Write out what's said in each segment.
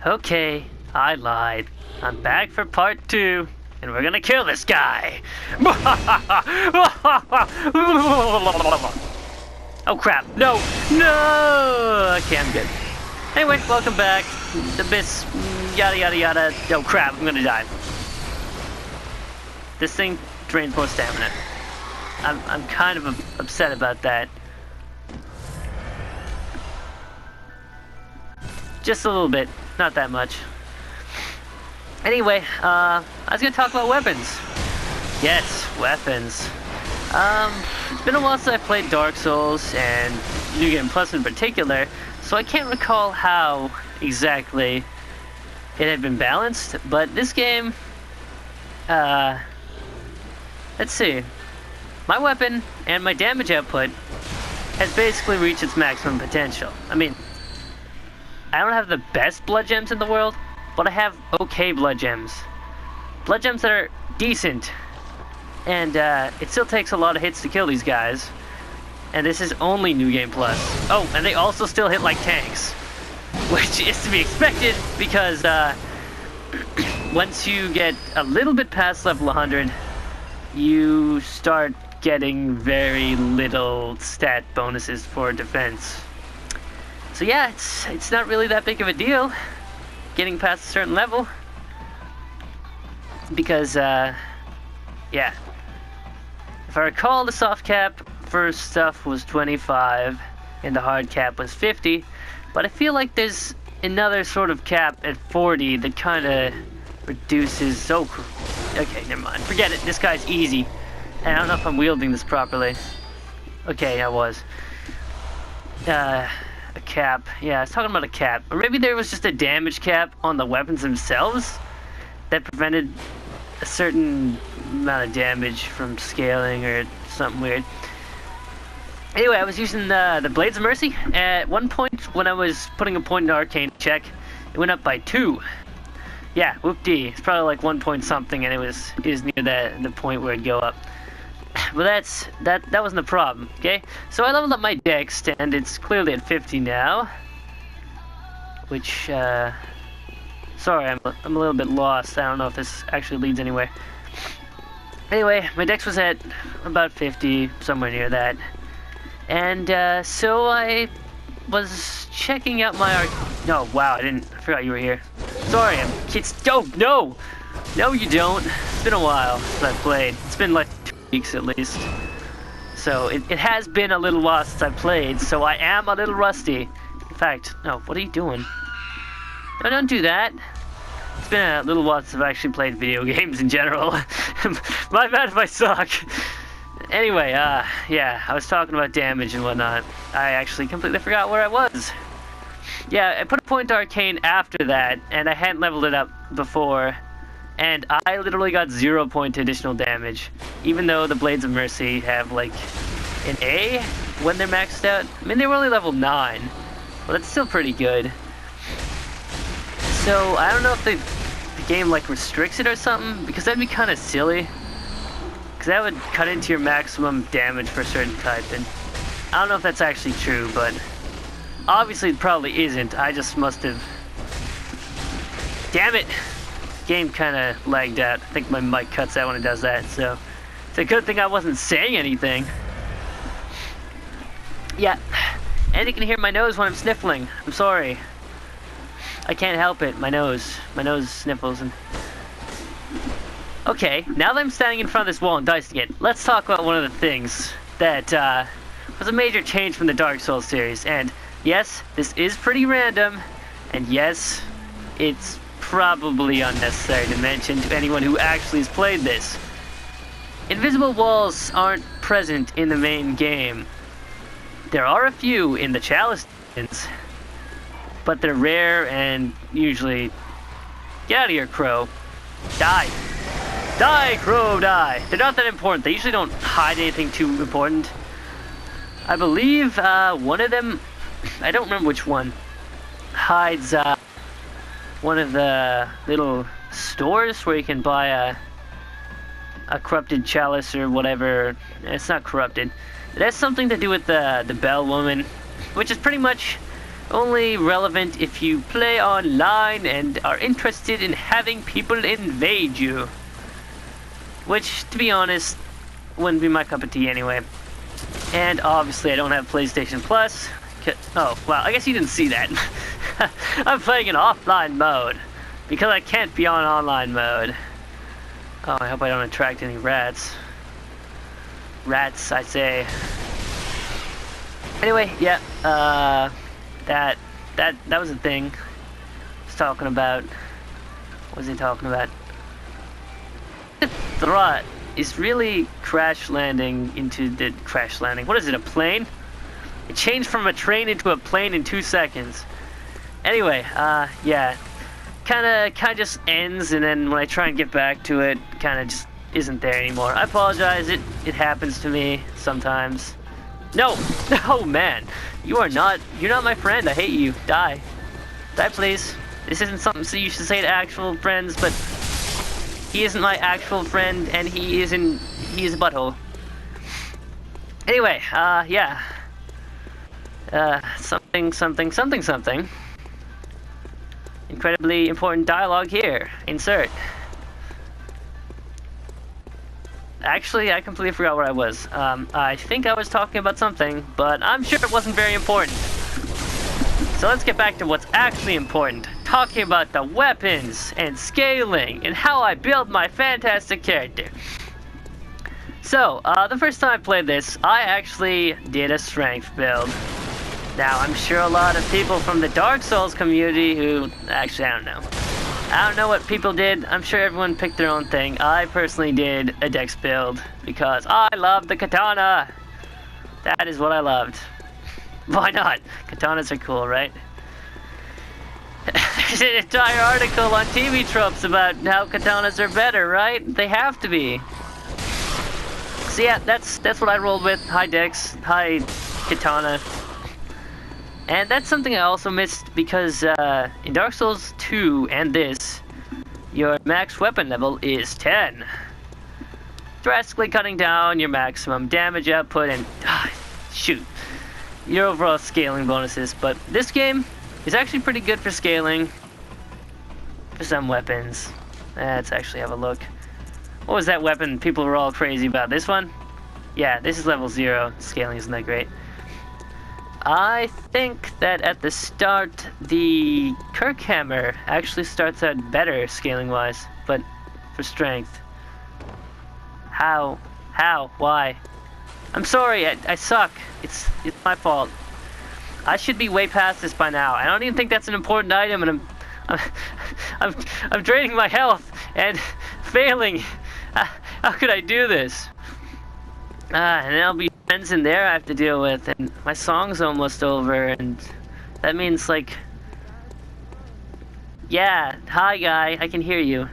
Okay, I lied. I'm back for part 2, and we're gonna kill this guy. Oh crap, no! Okay, I'm good. Anyway, welcome back. The Abyss, yada yada yada. Oh crap, I'm gonna die. This thing drains more stamina. I'm kind of upset about that. Just a little bit, not that much. Anyway, I was gonna talk about weapons. Yes, weapons. It's been a while since I played Dark Souls, and New Game Plus in particular, so I can't recall how exactly it had been balanced, but this game, let's see. My weapon and my damage output has basically reached its maximum potential. I mean, I don't have the best blood gems in the world, but I have okay blood gems. Blood gems that are decent. And it still takes a lot of hits to kill these guys. And this is only New Game Plus. Oh, and they also still hit like tanks. Which is to be expected because once you get a little bit past level 100, you start getting very little stat bonuses for defense. So yeah, it's not really that big of a deal getting past a certain level, because yeah, if I recall, the soft cap for stuff was 25 and the hard cap was 50, but I feel like there's another sort of cap at 40 that kind of reduces. Okay, never mind, forget it, this guy's easy, and I don't know if I'm wielding this properly. Okay, I was. A cap. Yeah, I was talking about a cap. Or maybe there was just a damage cap on the weapons themselves that prevented a certain amount of damage from scaling or something weird. Anyway, I was using the Blades of Mercy. At one point, when I was putting a point in Arcane check, it went up by 2. Yeah, whoop-dee. It's probably like 1 point something, and it was near the point where it'd go up. Well, that wasn't the problem, okay? So I leveled up my dex, and it's clearly at 50 now. Which, sorry, I'm a little bit lost. I don't know if this actually leads anywhere. Anyway, my dex was at about 50, somewhere near that. And, so I was checking out my Oh, wow, I forgot you were here. Sorry, no! No, you don't. It's been a while since I've played. It's been like 2 weeks at least. So it has been a little while since I played, so I am a little rusty. In fact, no, what are you doing? No, don't do that. It's been a little while since I've actually played video games in general. My bad if I suck. Anyway, yeah, I was talking about damage and whatnot. I actually completely forgot where I was. Yeah, I put a point to Arcane after that, and I hadn't leveled it up before. And I literally got 0 point additional damage, even though the Blades of Mercy have like an A when they're maxed out. I mean, they were only level 9, but that's still pretty good. So I don't know if the game like restricts it or something, because that'd be kind of silly. Because that would cut into your maximum damage for a certain type, and I don't know if that's actually true, but obviously it probably isn't. I just must have. Damn it! Game kind of lagged out. I think my mic cuts out when it does that, so it's a good thing I wasn't saying anything. Yeah, and you can hear my nose when I'm sniffling. I'm sorry. I can't help it. My nose sniffles. And okay, now that I'm standing in front of this wall and dicing it, let's talk about one of the things that was a major change from the Dark Souls series. And yes, this is pretty random, and yes, it's probably unnecessary to mention to anyone who actually has played this. Invisible walls aren't present in the main game. There are a few in the Chalice dungeons, but they're rare and usually... Get out of here, Crow. Die. Die, Crow, die. They're not that important. They usually don't hide anything too important. I believe one of them, I don't remember which one, hides one of the little stores where you can buy a corrupted chalice or whatever. It's not corrupted. It has something to do with the Bell Woman, which is pretty much Only relevant if you play online and are interested in having people invade you. Which, to be honest, wouldn't be my cup of tea anyway. And obviously I don't have PlayStation Plus. Oh, well, I guess you didn't see that. I'm playing in offline mode. Because I can't be on online mode. Oh, I hope I don't attract any rats. Rats, I say. Anyway, yeah, that was a thing. I was talking about. What was he talking about? The Throt is really crash landing into the crash landing. What is it, a plane? It changed from a train into a plane in 2 seconds. Anyway, yeah. Kinda just ends, and then when I try and get back to it, kinda just isn't there anymore. I apologize, it happens to me sometimes. No! No, man! You're not my friend, I hate you. Die. Die, please. This isn't something you should say to actual friends, but he isn't my actual friend, and he is a butthole. Anyway, yeah. Something. Incredibly important dialogue here. Insert. Actually, I completely forgot where I was. I think I was talking about something, but I'm sure it wasn't very important. So let's get back to what's actually important. Talking about the weapons and scaling and how I build my fantastic character. So, the first time I played this, I actually did a strength build. Now, I'm sure a lot of people from the Dark Souls community who... Actually, I don't know. I don't know what people did. I'm sure everyone picked their own thing. I personally did a dex build because I love the katana. That is what I loved. Why not? Katanas are cool, right? There's an entire article on TV tropes about how katanas are better, right? They have to be. So yeah, that's what I rolled with. High dex, high katana. And that's something I also missed because in Dark Souls 2 and this, your max weapon level is 10. Drastically cutting down your maximum damage output and, shoot, your overall scaling bonuses. But this game is actually pretty good for scaling for some weapons. Let's actually have a look. What was that weapon people were all crazy about? This one? Yeah, this is level 0. Scaling isn't that great. I think that at the start, the Kirkhammer actually starts out better scaling-wise, but for strength. How? Why? I'm sorry, I suck. It's my fault. I should be way past this by now. I don't even think that's an important item, and I'm draining my health and failing. How could I do this? And there'll be friends in there I have to deal with, and my song's almost over, and that means, like, yeah, hi guy, I can hear you.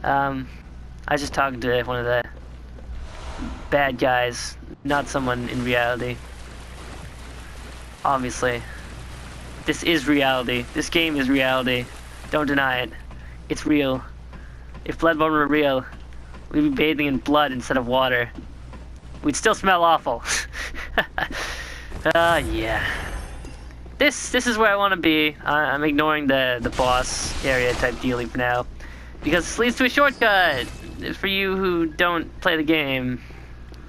I was just talking to one of the bad guys, not someone in reality. Obviously. This is reality. This game is reality. Don't deny it. It's real. If Bloodborne were real, we'd be bathing in blood instead of water. We'd still smell awful. Yeah. This is where I want to be. I'm ignoring the boss area type dealing for now. Because this leads to a shortcut! For you who don't play the game.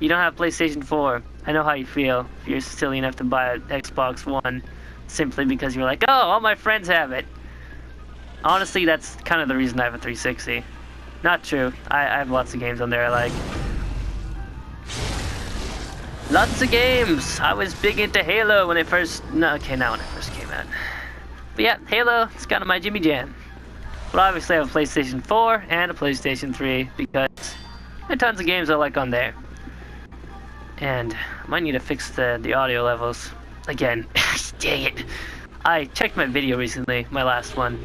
You don't have PlayStation 4. I know how you feel. If you're silly enough to buy an Xbox One simply because you're like, oh, all my friends have it. Honestly, that's kind of the reason I have a 360. Not true. I have lots of games on there I like. Lots of games! I was big into Halo when it first... No, okay, not when it first came out. But yeah, Halo, it's kind of my Jimmy Jam. But obviously I have a PlayStation 4 and a PlayStation 3 because there are tons of games I like on there. And I might need to fix the audio levels. Again. Dang it. I checked my video recently, my last one.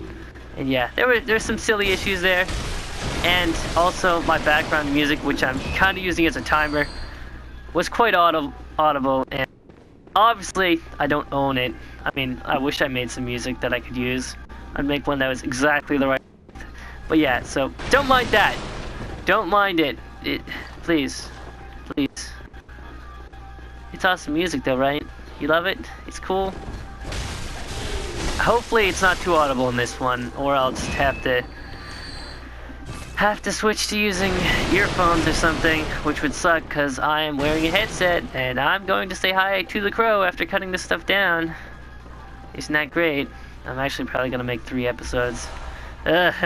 And yeah, there's some silly issues there. And also my background music, which I'm kind of using as a timer, was quite audible, and obviously I don't own it. I mean, I wish I made some music that I could use. I'd make one that was exactly the right. But yeah, so don't mind that. Don't mind it. Please. It's awesome music though, right? You love it? It's cool. Hopefully it's not too audible in this one, or I'll just have to switch to using earphones or something, which would suck because I am wearing a headset and I'm going to say hi to the crow after cutting this stuff down. Isn't that great? I'm actually probably gonna make 3 episodes. It's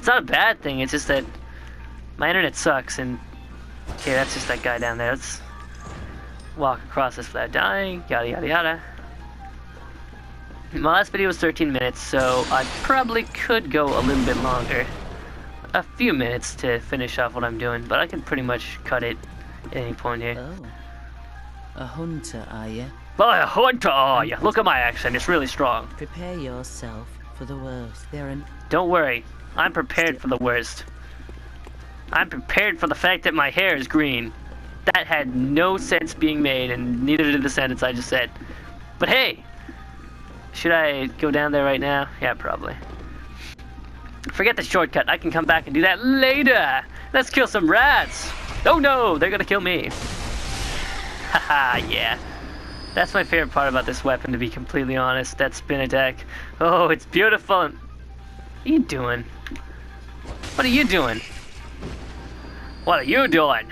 not a bad thing, it's just that my internet sucks. And okay, that's just that guy down there. Let's walk across this without dying, yada yada yada. My last video was 13 minutes, so I probably could go a little bit longer. A few minutes to finish off what I'm doing, but I can pretty much cut it at any point here. Oh, a hunter, are you? Oh, a hunter, are you? Look at my accent, it's really strong. Prepare yourself for the worst. Don't worry, I'm prepared for the worst. I'm prepared for the fact that my hair is green. That had no sense being made, and neither did the sentence I just said. But hey, should I go down there right now? Yeah, probably. Forget the shortcut, I can come back and do that later! Let's kill some rats! Oh no, they're gonna kill me. Haha, yeah. That's my favorite part about this weapon, to be completely honest. That spin attack. Oh, it's beautiful. What are you doing? What are you doing? What are you doing?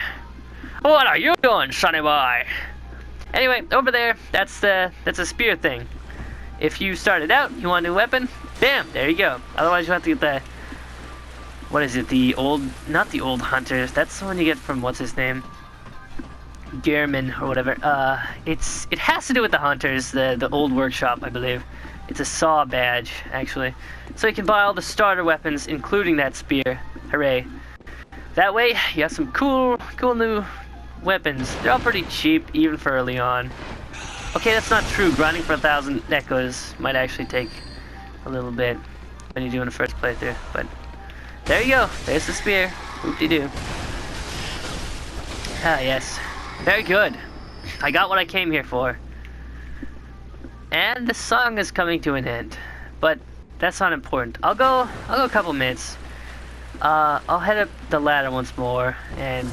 What are you doing, sonny boy? Anyway, over there, that's a spear thing. If you started out, you want a new weapon, bam, there you go. Otherwise you have to get the, what is it, the old, not the old hunters, that's the one you get from, what's his name? Gehrman, or whatever. It has to do with the hunters, the old workshop, I believe. It's a saw badge, actually. So you can buy all the starter weapons, including that spear. Hooray. That way, you have some cool new weapons. They're all pretty cheap, even for early on. Okay, that's not true. Grinding for 1,000 echoes might actually take a little bit when you're doing the first playthrough. But there you go. There's the spear. Whoop-de-doo. Ah, yes. Very good. I got what I came here for. And the song is coming to an end. But that's not important. I'll go a couple minutes. I'll head up the ladder once more and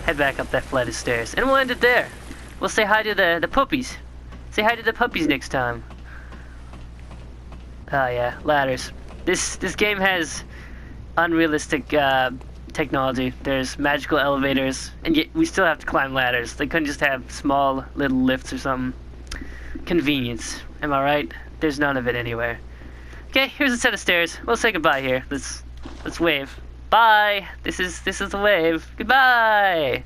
head back up that flight of stairs. And we'll end it there. We'll say hi to the puppies. Say hi to the puppies next time. Oh yeah, ladders. This game has unrealistic technology. There's magical elevators, and yet we still have to climb ladders. They couldn't just have small little lifts or something. Convenience. Am I right? There's none of it anywhere. Okay, here's a set of stairs. We'll say goodbye here. Let's wave. Bye. This is the wave. Goodbye.